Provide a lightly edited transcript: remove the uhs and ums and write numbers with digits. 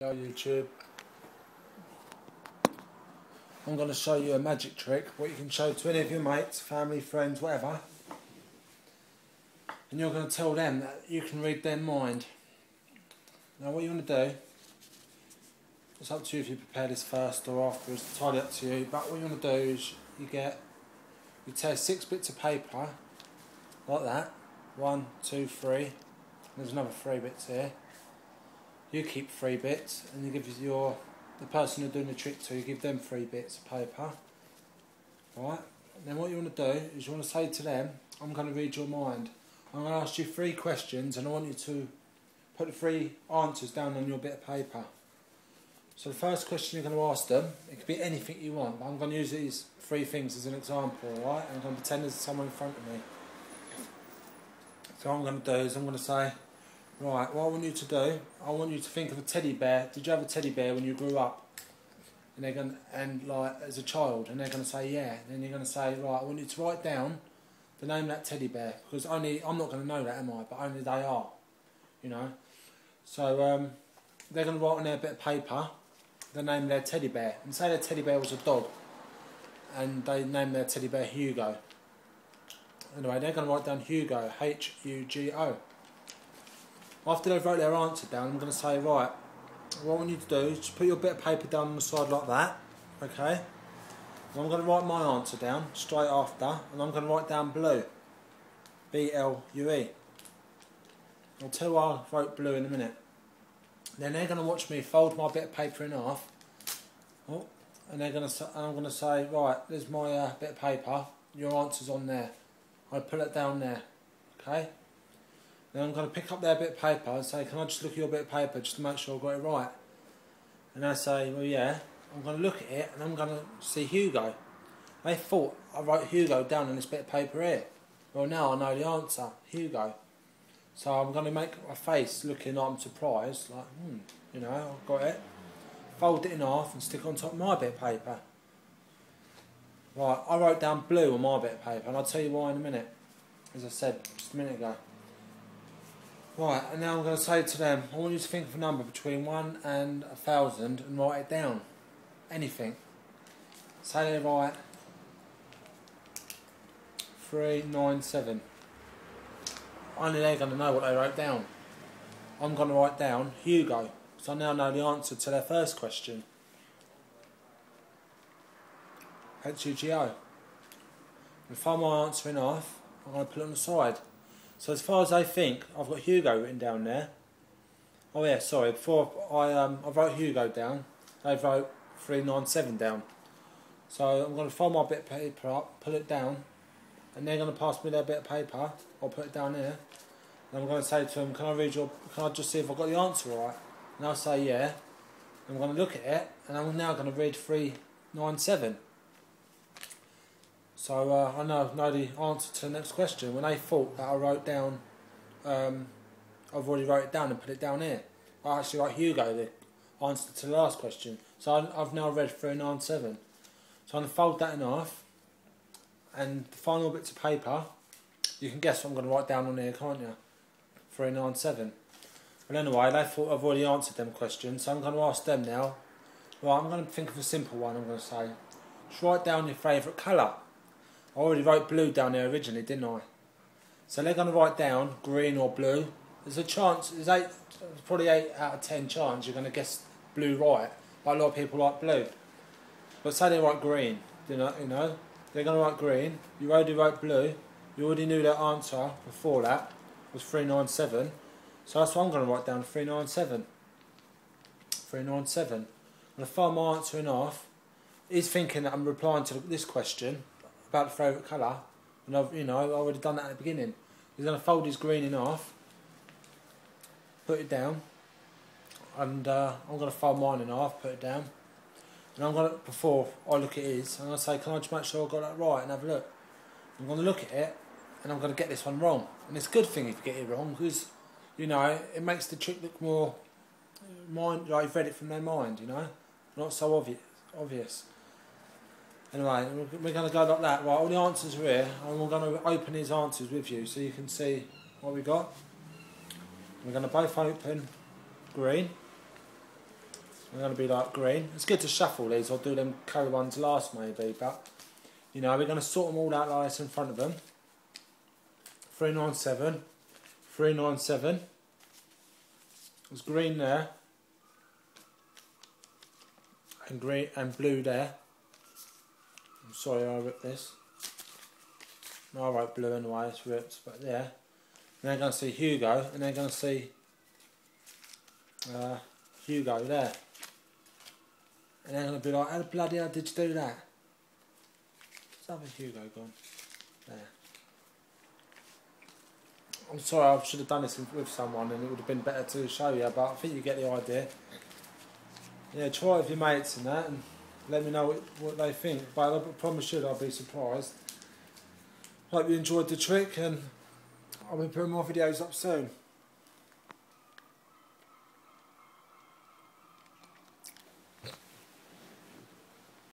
Hello YouTube. I'm going to show you a magic trick, what you can show to any of your mates, family, friends, whatever. And you're going to tell them that you can read their mind. Now what you want to do, it's up to you if you prepare this first or afterwards, it's entirely up to you, but what you want to do is you tear 6 bits of paper, like that, 1, 2, 3, there's another 3 bits here. You keep 3 bits and you give the person you're doing the trick to, you give them 3 bits of paper. Right? Then what you want to do is you want to say to them, I'm going to read your mind. I'm going to ask you 3 questions and I want you to put the 3 answers down on your bit of paper. So the first question you're going to ask them, it could be anything you want, but I'm going to use these 3 things as an example, right? And I'm going to pretend there's someone in front of me. So what I'm going to do is I'm going to say, right, what I want you to do, I want you to think of a teddy bear. Did you have a teddy bear when you grew up? And they're going like as a child, and they're going to say yeah. And then you're going to say, right, I want you to write down the name of that teddy bear, because I'm not going to know that, am I? But only they are, you know. So they're going to write on their bit of paper the name of their teddy bear, and say their teddy bear was a dog, and they named their teddy bear Hugo. Anyway, they're going to write down Hugo, H-U-G-O. After they've wrote their answer down, I'm going to say, right, what I want you to do is just put your bit of paper down on the side like that, okay? And I'm going to write my answer down straight after, and I'm going to write down blue, B-L-U-E. I'll tell you why I wrote blue in a minute. Then they're going to watch me fold my bit of paper in half, and I'm going to say, right, there's my bit of paper, your answer's on there. I put it down there, okay? Then I'm going to pick up their bit of paper and say, can I just look at your bit of paper just to make sure I've got it right? And they say, well yeah. I'm going to look at it and I'm going to see Hugo. They thought I wrote Hugo down on this bit of paper here. Well now I know the answer, Hugo. So I'm going to make a face looking like I'm surprised, like, you know, I've got it. Fold it in half and stick it on top of my bit of paper. Right, I wrote down blue on my bit of paper and I'll tell you why in a minute, as I said just a minute ago. Right, and now I'm going to say to them, I want you to think of a number between 1 and 1,000 and write it down. Anything. Say they write 397. Only they're going to know what they wrote down. I'm going to write down Hugo, so I now know the answer to their first question. H-U-G-O. If I'm my answer in half, I'm going to put it on the side. So as far as they think, I've got Hugo written down there. Oh yeah, sorry, before I wrote Hugo down, they wrote 397 down. So I'm going to fold my bit of paper up, put it down, and they're going to pass me their bit of paper. I'll put it down here. And I'm going to say to them, can I just see if I've got the answer right? And they'll say yeah. I'm going to look at it, and I'm now going to read 397. So I know the answer to the next question. When they thought that I wrote down, I've already wrote it down and put it down here. I actually wrote Hugo, the answer to the last question. So I've now read 397. So I'm going to fold that in half, and the final bits of paper, you can guess what I'm going to write down on here, can't you? 397. But anyway, they thought I've already answered them questions, so I'm going to ask them now. Right, I'm going to think of a simple one. I'm going to say, just write down your favourite colour. I already wrote blue down there originally, didn't I? So they're going to write down green or blue. There's a chance, there's probably 8 out of 10 chance you're going to guess blue right. But a lot of people like blue. But say they write green, you know, they're going to write green. You already wrote blue. You already knew that answer before that was 397. So that's what I'm going to write down, 397. 397. I'm going to fold my answer in half. He's thinking that I'm replying to this question about the favourite colour, and I've already done that at the beginning. He's going to fold his green in half, put it down, and I'm going to fold mine in half, put it down, and I'm going to, before I look at his, I'm going to say, can I just make sure I got that right, and have a look. I'm going to look at it, and I'm going to get this one wrong, and it's a good thing if you get it wrong, because, you know, it makes the trick look more, like you've read it from their mind, you know, not so obvious. Anyway, we're going to go like that. Right, all the answers are here, and we're going to open his answers with you so you can see what we got. We're going to both open green. They're going to be like green. It's good to shuffle these. I'll do them colour ones last maybe, but you know, we're going to sort them all out like this in front of them. 397, 397. There's green there, and green and blue there. I'm sorry I ripped this. No, I wrote blue anyway, it's ripped, but yeah. And they're going to see Hugo, and they're going to see Hugo there. And they're going to be like, how the bloody hell did you do that? Where's other Hugo gone? There. I'm sorry, I should have done this with someone and it would have been better to show you, but I think you get the idea. Yeah, try it with your mates and that, and let me know what they think, but I promise you I'll be surprised. Hope you enjoyed the trick, and I'll be putting more videos up soon.